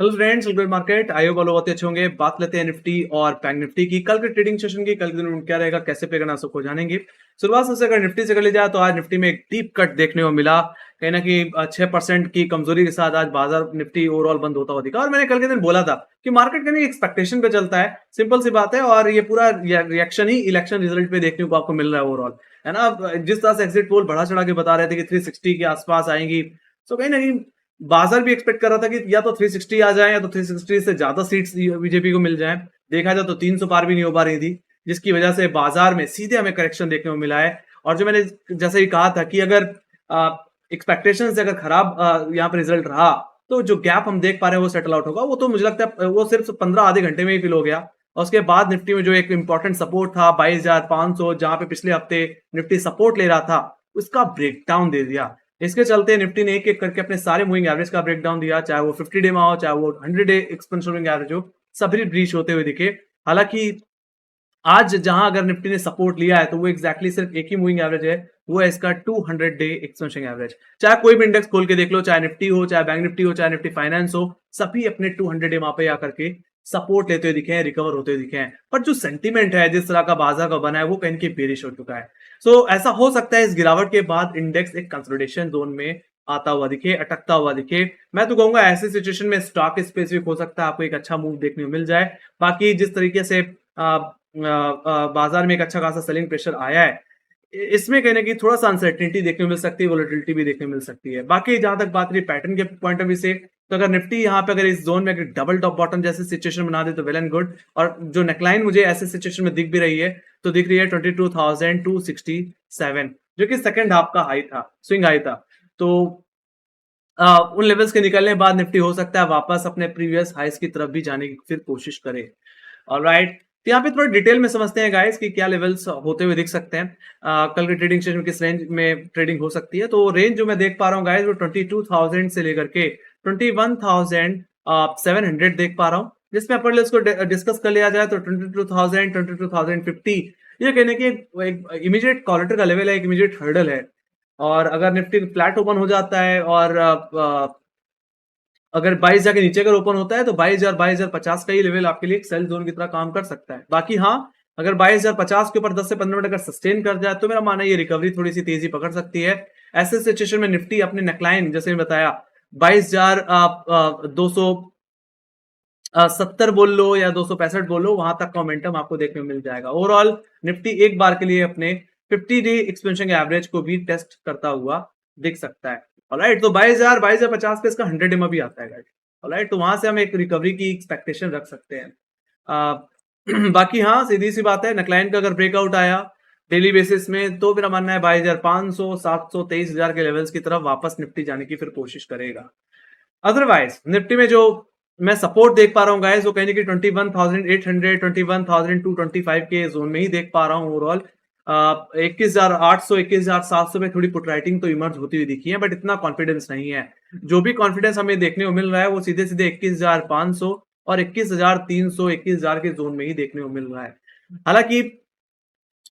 Hello friends, welcome market. I hope बहुत अच्छे होंगे। बात लेते हैं निफ्टी और बैंक निफ्टी की। कल के ट्रेडिंग सेशन की, कल के दिन क्या रहेगा, कैसे पे करना, सबको जानेंगे। शुरुआत से अगर निफ्टी से कर ली जाए तो आज निफ्टी में एक डीप कट देखने को मिला। कहीं ना कहीं 6% की कमजोरी के साथ आज बाजार निफ्टी ओवरऑल बंद होता हुआ दिखा। और मैंने कल के दिन बोला था कि मार्केट कहीं एक्सपेक्टेशन पे चलता है, सिंपल सी बात है। और ये पूरा रिएक्शन ही इलेक्शन रिजल्ट पे देखने को आपको मिल रहा है ओवरऑल, है ना। जिस तरह से एग्जिट पोल बढ़ा चढ़ा के बता रहे थे कि 360 के आसपास आएंगी, तो कहीं ना कहीं बाजार भी एक्सपेक्ट कर रहा था कि या तो 360 आ जाए या तो 360 से ज्यादा सीट्स बीजेपी को मिल जाए। देखा जाए तो 300 पार भी नहीं हो पा रही थी, जिसकी वजह से बाजार में सीधे हमें करेक्शन देखने को मिला है। और जो मैंने जैसे ही कहा था कि अगर एक्सपेक्टेशन से अगर खराब यहाँ पर रिजल्ट रहा तो जो गैप हम देख पा रहे हैं वो सेटल आउट होगा। वो तो मुझे लगता है वो सिर्फ 15 आधे घंटे में ही फिल हो गया। और उसके बाद निफ्टी में जो एक इंपॉर्टेंट सपोर्ट था 22,500, जहां पे पिछले हफ्ते निफ्टी सपोर्ट ले रहा था, उसका ब्रेकडाउन दे दिया। इसके चलते निफ्टी ने एक एक करके अपने सारे मूविंग एवरेज का ब्रेकडाउन दिया, चाहे वो 50 डे में हो, चाहे वो 100 डे एक्सपेंशन मूविंग एवरेज हो, सभी ब्रीच होते हुए दिखे। हालांकि आज जहां अगर निफ्टी ने सपोर्ट लिया है तो वो एक्जैक्टली सिर्फ एक ही मूविंग एवरेज है, वो है इसका 200 डे एक्सपेंशन एवरेज। चाहे कोई भी इंडेक्स खोल के देख लो, चाहे निफ्टी हो, चाहे बैंक निफ्टी हो, चाहे निफ्टी फाइनेंस हो, सभी अपने 200 डे वहां पे आकर के सपोर्ट लेते हुए दिखे हैं, रिकवर होते हुए दिखे हैं। पर जो सेंटीमेंट है, जिस तरह का बाजार का बना है, वो कहीं की बेरिश हो चुका है। ऐसा हो सकता है इस गिरावट के बाद इंडेक्स एक कंसोलिडेशन जोन में आता हुआ दिखे, अटकता हुआ दिखे। मैं तो कहूंगा ऐसे सिचुएशन में स्टॉक स्पेसिफिक हो सकता है आपको एक अच्छा मूव देखने को मिल जाए। बाकी जिस तरीके से बाजार में एक अच्छा खासा सेलिंग प्रेशर आया है, इसमें कहीं ना कहीं थोड़ा सा अनसर्टेनिटी देखने को मिल सकती है, वोलेटिलिटी भी देखने को मिल सकती है। बाकी जहां तक बात रही पैटर्न के पॉइंट ऑफ व्यू से, तो अगर निफ्टी यहाँ पे अगर इस जोन में अगर डबल टॉप बॉटम जैसे सिचुएशन बना दे तो वेल एंड गुड। और जो नेकलाइन मुझे ऐसे सिचुएशन में दिख भी रही है, तो दिख रही है 22,267, जो कि सेकंड हाफ का हाई था, स्विंग हाई था। तो उन लेवल्स के निकलने के बाद निफ्टी हो सकता है वापस अपने प्रीवियस हाइस की तरफ भी जाने की फिर कोशिश करे। ऑलराइट, तो यहाँ पे थोड़ा डिटेल में समझते हैं गाइस कि क्या लेवल्स होते हुए दिख सकते हैं। कल के ट्रेडिंग सेशन में किस रेंज में ट्रेडिंग हो सकती है। तो रेंज जो मैं देख पा रहा हूँ गाइस, वो 22,000 से लेकर के 21,700 देख पा रहा हूँ। जिसमें अपर लेवल्स को डिस्कस कर लिया जाए तो 22,000, 22,050 ये कहने की एक इमीडिएट कॉरिडोर का लेवल है, एक इमीडिएट हर्डल है। और अगर निफ्टी फ्लैट ओपन हो जाता है और अगर 22 जाके नीचे अगर ओपन होता है तो 22,000 22,050 का ही लेवल आपके लिए एक सेल जोन की तरह काम कर सकता है। बाकी हाँ, अगर 22,050 के ऊपर 10 से 15 मिनट अगर सस्टेन कर जाए तो मेरा मानना है ये रिकवरी थोड़ी सी तेजी पकड़ सकती है। ऐसे सिचुएशन में निफ्टी अपने नेकलाइन जैसे मैंने बताया 22,270 बोल लो या 265 बोल लो, वहां तक का मोमेंटम आपको देखने को मिल जाएगा। ओवरऑल निफ्टी एक बार के लिए अपने 50 डे एक्सपेंशन एवरेज को भी टेस्ट करता हुआ दिख सकता है। ऑलराइट, तो 22,050 पे इसका 100 डेमा भी आता है गाइस। ऑलराइट, तो वहां से हम एक रिकवरी की एक्सपेक्टेशन रख सकते हैं। बाकी हाँ, सीधी सी बात है, नेकलाइन का अगर ब्रेकआउट आया डेली बेसिस में तो मेरा मानना है 22,500, 700, 23,000 के लेवल्स की तरफ वापस निफ्टी जाने की फिर कोशिश करेगा। अदरवाइज निफ्टी में जो मैं सपोर्ट देख पा रहा हूँ गाइस, वो कहीं ना कहीं 21,800, 21,225 के जोन में ही देख पा रहा हूँ ओवरऑल। 21,800, 21,700 में थोड़ी पुट राइटिंग तो इमर्ज होती हुई दिखी है, बट इतना कॉन्फिडेंस नहीं है। जो भी कॉन्फिडेंस हमें देखने को मिल रहा है वो सीधे सीधे 21,500 और 21,300, 21,000 के जोन में ही देखने को मिल रहा है। हालांकि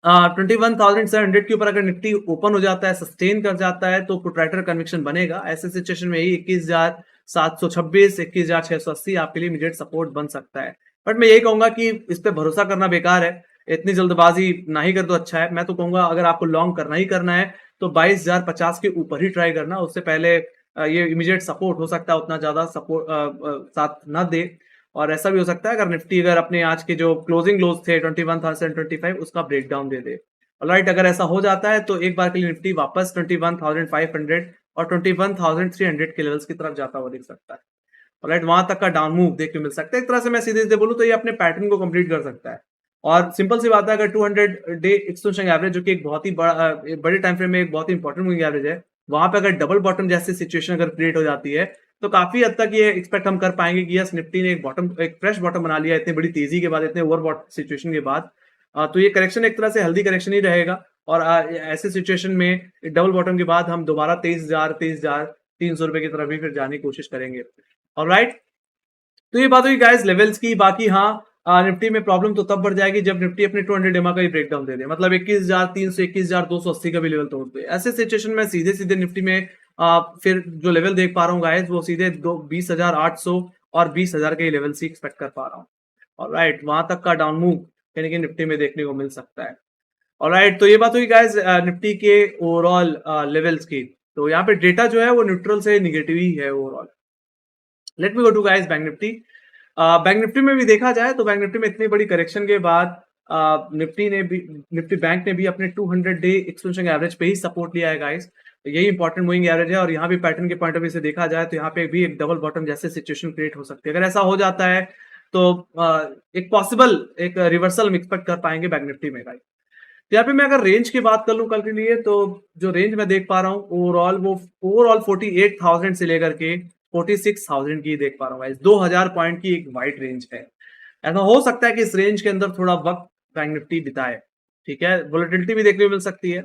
21,700 के ऊपर अगर निफ्टी ओपन हो जाता है, सस्टेन कर जाता है, तो पुटराइटर कन्विक्शन बनेगा। ऐसे सिचुएशन में ही 21,726, 21,680 आपके लिए इमीडिएट सपोर्ट बन सकता है। बट मैं यही कहूंगा कि इस पे भरोसा करना बेकार है, इतनी जल्दबाजी ना ही कर तो अच्छा है। मैं तो कहूंगा अगर आपको लॉन्ग करना ही करना है तो 22,050 के ऊपर ही ट्राई करना, उससे पहले ये इमीडिएट सपोर्ट हो सकता है उतना ज्यादा सपोर्ट साथ ना दे। और ऐसा भी हो सकता है अगर निफ्टी अगर अपने आज के जो क्लोजिंग लोज थे 21,025 उसका ब्रेकडाउन दे दे। ऑलराइट, अगर ऐसा हो जाता है तो एक बार के लिए निफ्टी वापस 21,500 और 21,300 के लेवल्स की तरफ जाता हुआ दिख सकता है। ऑलराइट, वहां तक का डाउन मूव देखने मिल सकता है। एक तरह से मैं सीधे सीधे बोलूं तो ये अपने पैटर्न को कंप्लीट कर सकता है। और सिंपल सी बात है, अगर 200 डे एक्सटेंशन एवरेज जो कि एक बहुत ही बड़े टाइम फ्रेम में एक बहुत ही इंपॉर्टेंट मूविंग एवरेज है, वहां पे अगर डबल बॉटम जैसी सिचुएशन अगर क्रिएट हो जाती है तो काफी हद तक ये एक्सपेक्ट हम कर पाएंगे कि यस, निफ्टी ने एक फ्रेश बॉटम बना लिया इतनी बड़ी तेजी के बाद, इतने ओवरबॉट सिचुएशन के बाद। तो ये करेक्शन एक तरह से हेल्दी करेक्शन ही रहेगा। और ऐसे सिचुएशन में डबल बॉटम के बाद हम दोबारा 23,300 रुपए की तरफ भी फिर जाने की कोशिश करेंगे। ऑलराइट, तो ये बात हुई गाइस लेवल्स की। बाकी हाँ, निफ्टी में प्रॉब्लम तो तब बढ़ जाएगी जब निफ्टी अपने 200 डेमा का ही ब्रेकडाउन दे दे, मतलब 21,300, 21,280 का भी लेवल तोड़ दे। ऐसे सिचुएशन में सीधे सीधे निफ्टी में फिर जो लेवल देख पा रहा हूँ गाइस, वो सीधे 20,800 और 20,000 के लेवल से एक्सपेक्ट कर पा रहा हूँ। ऑलराइट, वहां तक का डाउन मूव यानी कि निफ्टी में देखने को मिल सकता है। ऑलराइट, तो ये बात हुई गाइस निफ्टी के ओवरऑल लेवल्स की। तो यहाँ पे डेटा जो है वो न्यूट्रल से निगेटिव ही है overall. Let me go to guys Bank Nifty. Bank Nifty में भी देखा जाए तो बैंक निफ्टी में इतनी बड़ी करेक्शन के बाद निफ्टी बैंक ने भी अपने 200 डे एक्सपेंशन एवरेज पे ही सपोर्ट लिया है गाइस। तो यही इंपॉर्टेंट मूविंग एवरेज है और यहाँ भी पैटर्न के पॉइंट ऑफ व्यू से देखा जाए तो यहाँ पे भी एक डबल बॉटम जैसे सिचुएशन क्रिएट हो सकती है। अगर ऐसा हो जाता है तो एक पॉसिबल एक रिवर्सल हम एक्सपेक्ट कर पाएंगे बैंक निफ्टी में गाइस। तो यहाँ पे मैं अगर रेंज की बात कर लूं कल के लिए, तो जो रेंज मैं देख पा रहा हूँ ओवरऑल वो 48,000 से लेकर के 46,000 की देख पा रहा हूँ गाइस। 2,000 पॉइंट की एक वाइड रेंज है। ऐसा हो सकता है कि इस रेंज के अंदर थोड़ा वक्त बैंक निफ्टी बिताए, ठीक है। वोलेटिलिटी भी देखने को मिल सकती है।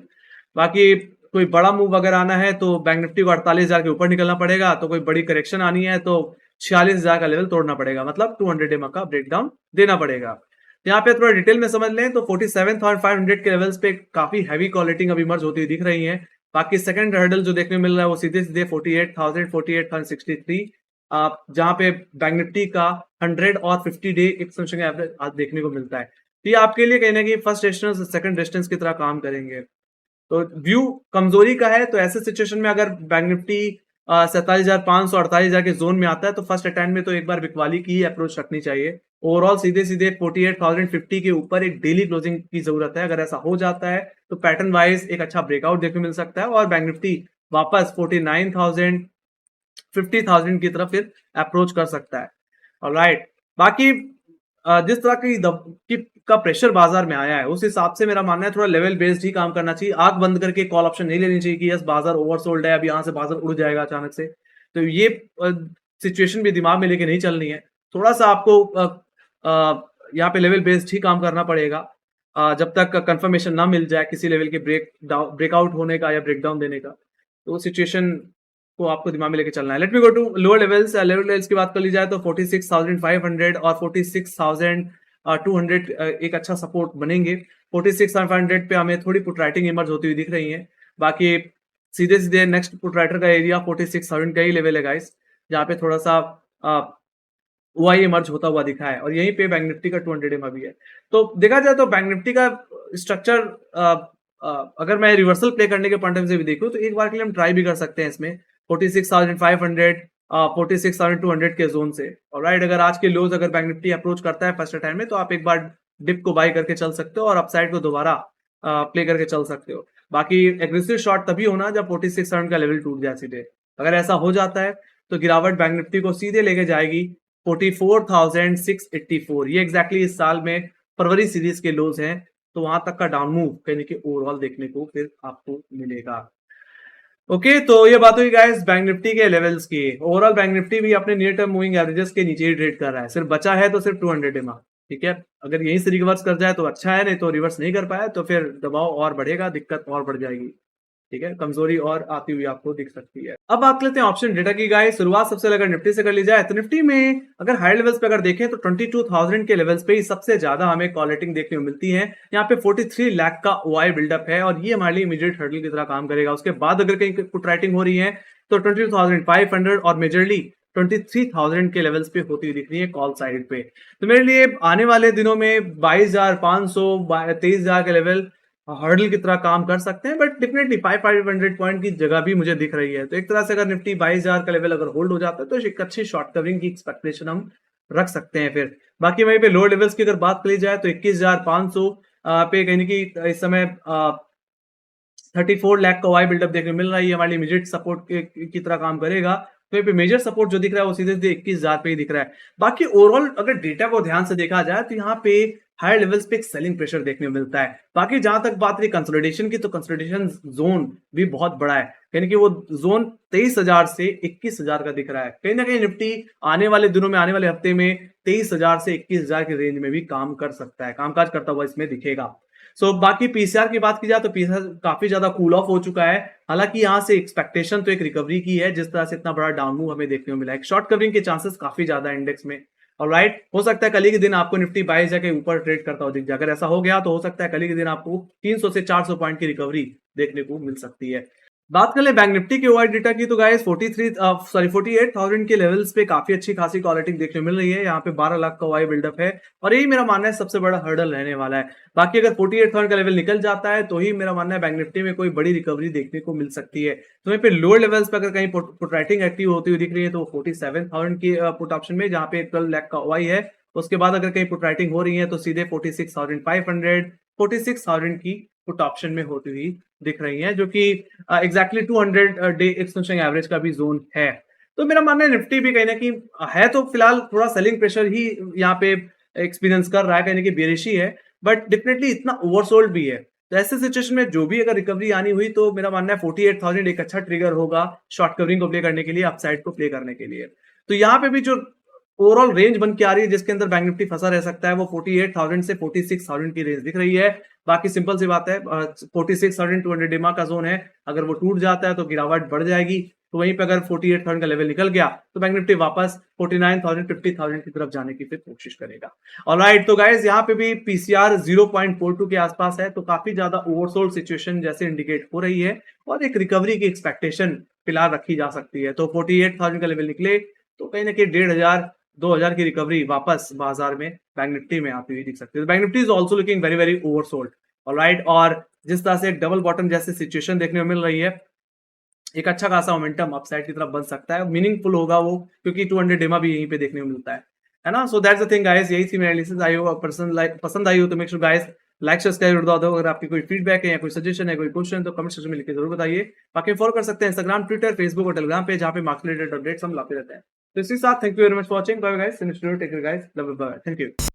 बाकी कोई बड़ा मूव अगर आना है तो बैंक निफ्टी को 48,000 के ऊपर निकलना पड़ेगा, तो कोई बड़ी करेक्शन आनी है तो 46,000 का लेवल तोड़ना पड़ेगा, मतलब 200 एमए का ब्रेकडाउन देना पड़ेगा। यहाँ पे थोड़ा डिटेल में समझ लें तो 47,500 के लेवल्स पे काफी हैवी क्वालिटी अभी इमर्ज होती हुई दिख रही है। बाकी सेकंड हर्डल जो देखने को मिल रहा है वो सीधे सीधे 48,000 48,063 जहां पे बैंक निफ्टी का 100 और 50 डे एक्सटेंशन एवरेज आज देखने को मिलता है। तो ये आपके लिए कहीं ना कहीं फर्स्ट डिस्टेंस सेकंड डिस्टेंस की तरह काम करेंगे। तो व्यू कमजोरी का है, तो ऐसे सिचुएशन में अगर बैंक निफ्टी 47,500 48,000 के जोन में आता है तो फर्स्ट अटेम्प्ट में तो एक बार बिकवाली की अप्रोच रखनी चाहिए। ओवरऑल सीधे सीधे 48,050 के ऊपर एक डेली क्लोजिंग की जरूरत है। अगर ऐसा हो जाता है तो पैटर्न वाइज एक अच्छा ब्रेकआउट देखने को मिल सकता है और बैंक निफ्टी वापस 49,000 50,000 की तरफ फिर अप्रोच कर सकता है। ऑलराइट, बाकी जिस तरह की का प्रेशर बाजार में आया है उस हिसाब से मेरा मानना है थोड़ा लेवल बेस्ड ही काम करना चाहिए। आंख बंद करके कॉल ऑप्शन नहीं लेनी चाहिए कि यस बाजार ओवरसोल्ड है, अब यहाँ से बाजार उड़ जाएगा अचानक से। तो ये सिचुएशन भी दिमाग में लेके नहीं चलनी है। थोड़ा सा आपको यहाँ पे लेवल बेस्ड ही काम करना पड़ेगा जब तक कंफर्मेशन ना मिल जाए किसी लेवल के ब्रेकआउट होने का या ब्रेकडाउन देने का। तो सिचुएशन को आपको दिमाग में लेके चलना है। Let me go to lower levels. Lower levels की बात कर ली जाए तो 46,500 और 46,200 एक अच्छा सपोर्ट बनेंगे। 46,500 पे हमें थोड़ी पुट राइटिंग इमर्ज होती हुई दिख रही है। बाकी सीधे सीधे नेक्स्ट पुट राइटर का एरिया 46,000 का ही लेवल है गाइस, जहाँ पे थोड़ा सा ओआई इमर्ज होता हुआ दिखा है और यहीं पे बैंक निफ्टी का 200 एम अभी है। तो देखा जाए तो बैंक निफ्टी का स्ट्रक्चर अगर मैं रिवर्सल प्ले करने के पॉइंट ऑफ व्यू से भी देखूं तो एक बार के लिए हम ट्राई भी कर सकते हैं इसमें 46,500 46,200 के जोन से। ऑलराइट, अगर आज के लोज अगर बैंक निफ्टी अप्रोच करता है फर्स्ट टाइम में तो आप एक बार डिप को बाय करके चल सकते हो और अपसाइड को दोबारा प्ले करके चल सकते हो। बाकी एग्रेसिव शॉट तभी होना जब 46,000 का लेवल टूट जाए सीधे। अगर ऐसा हो जाता है तो गिरावट बैंक निफ्टी को सीधे लेके जाएगी 44,684। ये एग्जैक्टली इस साल में फरवरी सीरीज के लोज हैं। तो वहां तक का डाउन मूव कहीं कि ओवरऑल देखने को फिर आपको मिलेगा। ओके, तो ये बात हुई गाइस बैंक निफ्टी के लेवल्स की। ओवरऑल बैंक निफ्टी भी अपने नियर टर्म मूविंग एवरेजेस के नीचे ही ट्रेड कर रहा है। सिर्फ बचा है तो सिर्फ 200 एमए, ठीक है। अगर यहीं से रिवर्स कर जाए तो अच्छा है, नहीं तो रिवर्स नहीं कर पाया तो फिर दबाव और बढ़ेगा, दिक्कत और बढ़ जाएगी, ठीक है। कमजोरी और आती हुई आपको दिख सकती है। अब बात लेते हैं ऑप्शन डेटा की गाइस। शुरुआत सबसे अगर निफ्टी से कर ली जाए तो निफ्टी में अगर हाई लेवल्स पे अगर देखें तो 22,000 के लेवल्स पे ही सबसे ज्यादा हमें कॉलेटिंग देखने को मिलती है। यहाँ पे 43 लाख का ओआई बिल्डअप है और ये हमारे लिए इमीडिएट हर्डल की तरह काम करेगा। उसके बाद अगर कहीं पुट राइटिंग हो रही है तो 22,500 और मेजरली 23,000 के लेवल्स पे होती हुई दिख रही है कॉल साइड पे। तो मेरे लिए आने वाले दिनों में 22,500 23,000 के लेवल हर्डल की तरह काम कर सकते हैं, बट डेफिनेटली 500 पॉइंट की जगह भी मुझे दिख रही है। तो एक तरह से अगर निफ्टी 22,000 का लेवल अगर होल्ड हो जाता है तो एक अच्छी शॉर्ट कवरिंग की एक्सपेक्टेशन हम रख सकते हैं। फिर बाकी वहीं पे लोअर लेवल्स की अगर बात करी जाए तो 21,500 पे कहीं की इस समय 34 लाख का वाई बिल्डअप देखने मिल रहा है। ये हमारी इमीडिएट सपोर्ट की तरह काम करेगा। तो ये पे मेजर सपोर्ट जो दिख रहा है वो सीधे सीधे 21,000 पे ही दिख रहा है। बाकी ओवरऑल अगर डेटा को ध्यान से देखा जाए तो यहाँ पे हायर लेवल्स पे एक सेलिंग प्रेशर देखने को मिलता है। बाकी जहां तक बात रही कंसोलिडेशन की तो कंसोलिडेशन जोन भी बहुत बड़ा है, यानी कि वो जोन 23,000 से 21,000 का दिख रहा है। कहीं ना कहीं निफ्टी आने वाले दिनों में आने वाले हफ्ते में 23,000 से 21,000 की रेंज में भी काम कर सकता है, कामकाज करता हुआ इसमें दिखेगा। बाकी पीसीआर की बात की जाए तो पीसीआर काफी ज्यादा कूल ऑफ हो चुका है। हालांकि यहाँ से एक्सपेक्टेशन तो एक रिकवरी की है, जिस तरह से इतना बड़ा डाउन मूव हमें देखने को मिला है। शॉर्ट कवरिंग के चांसेस काफी ज्यादा इंडेक्स में। ऑलराइट, हो सकता है कल ही के दिन आपको निफ्टी 22,000 के ऊपर ट्रेड करता हो दिख जाए। अगर ऐसा हो गया तो हो सकता है कल ही के दिन आपको 300 से 400 पॉइंट की रिकवरी देखने को मिल सकती है। बात कर ले बैंक निफ्टी के ओआई डेटा की तो गाइस 48,000 के लेवल्स पे काफी अच्छी खासी क्वालिटी देखने को मिल रही है। यहाँ पे 12 लाख का ओआई बिल्डअप है और यही मेरा मानना है सबसे बड़ा हर्डल रहने वाला है। बाकी अगर 48,000 का लेवल निकल जाता है तो ही मेरा मानना है बैंक निफ्टी में कोई बड़ी रिकवरी देखने को मिल सकती है। तो वहीं पे लोअर लेवल्स पे अगर कहीं पुट राइटिंग एक्टिव होती हुई दिख रही है तो 47,000 की पुट ऑप्शन में, जहाँ पे 12 लाख का ओआई है। उसके बाद अगर कहीं पुट राइटिंग हो रही है तो सीधे 46,500 46,000 की पुट ऑप्शन में होती हुई दिख रही है, जो कि एग्जैक्टली 200 डे एक्सटेंशन एवरेज का भी जोन है। तो मेरा मानना है निफ्टी भी कहीं ना कहीं है तो फिलहाल थोड़ा सेलिंग प्रेशर ही यहाँ पे एक्सपीरियंस कर रहा है, कहीं ना कहीं बेरिश ही है, बट डेफिनेटली इतना ओवरसोल्ड भी है। तो ऐसे सिचुएशन में जो भी अगर रिकवरी आनी हुई तो मेरा मानना है 48,000 एक अच्छा ट्रिगर होगा शॉर्ट कवरिंग को प्ले करने के लिए, अपसाइड को प्ले करने के लिए। तो यहाँ पे भी जो ओवरऑल रेंज बन के आ रही है जिसके अंदर बैंक निफ्टी फंसा रह सकता है वो 48,000 से 46,000 की रेंज दिख रही है। बाकी सिंपल सी बात है, 46,200 डिमा का जोन है, अगर वो टूट जाता है तो गिरावट बढ़ जाएगी। तो वहीं पे अगर 48,000 का लेवल निकल गया तो बैंक निफ्टी वापस 49,000 50,000 की तरफ जाने की फिर कोशिश करेगा। ऑलराइट, तो गाइस यहाँ पे भी पीसीआर 0.42 के आसपास है, तो काफी ज्यादा ओवरसोल्ड सिचुएशन जैसे इंडिकेट हो रही है और एक रिकवरी की एक्सपेक्टेशन फिलहाल रखी जा सकती है। तो 48,000 का लेवल निकले तो कहीं ना कहीं 1,500 2,000 की रिकवरी वापस बाजार में बैंक निफ्टी में आती हुई दिख सकती है। Bank Nifty is also looking very very oversold. Alright, और जिस तरह से एक डबल बॉटम जैसी सिचुएशन देखने को मिल रही है, एक अच्छा खासा मोमेंटम अपसाइड की तरफ बन सकता है, मीनिंगफुल होगा वो, क्योंकि 200 डेमा भी यहीं पे देखने को मिलता है ना। So that's the thing guys, यही थी मेरी एनालिसिस। आई हो पसंद आई हो तो make sure guys like subscribe कर दो। अगर आपकी कोई फीडबैक है या कोई सजेशन है, कोई क्वेश्चन, तो कमेंट सेक्शन में लिख के जरूर बताइए। बाकी फॉलो कर सकते हैं इंस्टाग्राम, ट्विटर, फेसबुक और टेलीग्राम पे, जहाँ पे मार्केट रिलेटेड अपडेट्स हम लाते रहते हैं। तो इसी के साथ thank you very much for watching. Bye guys, take care guys, love you, bye, thank you.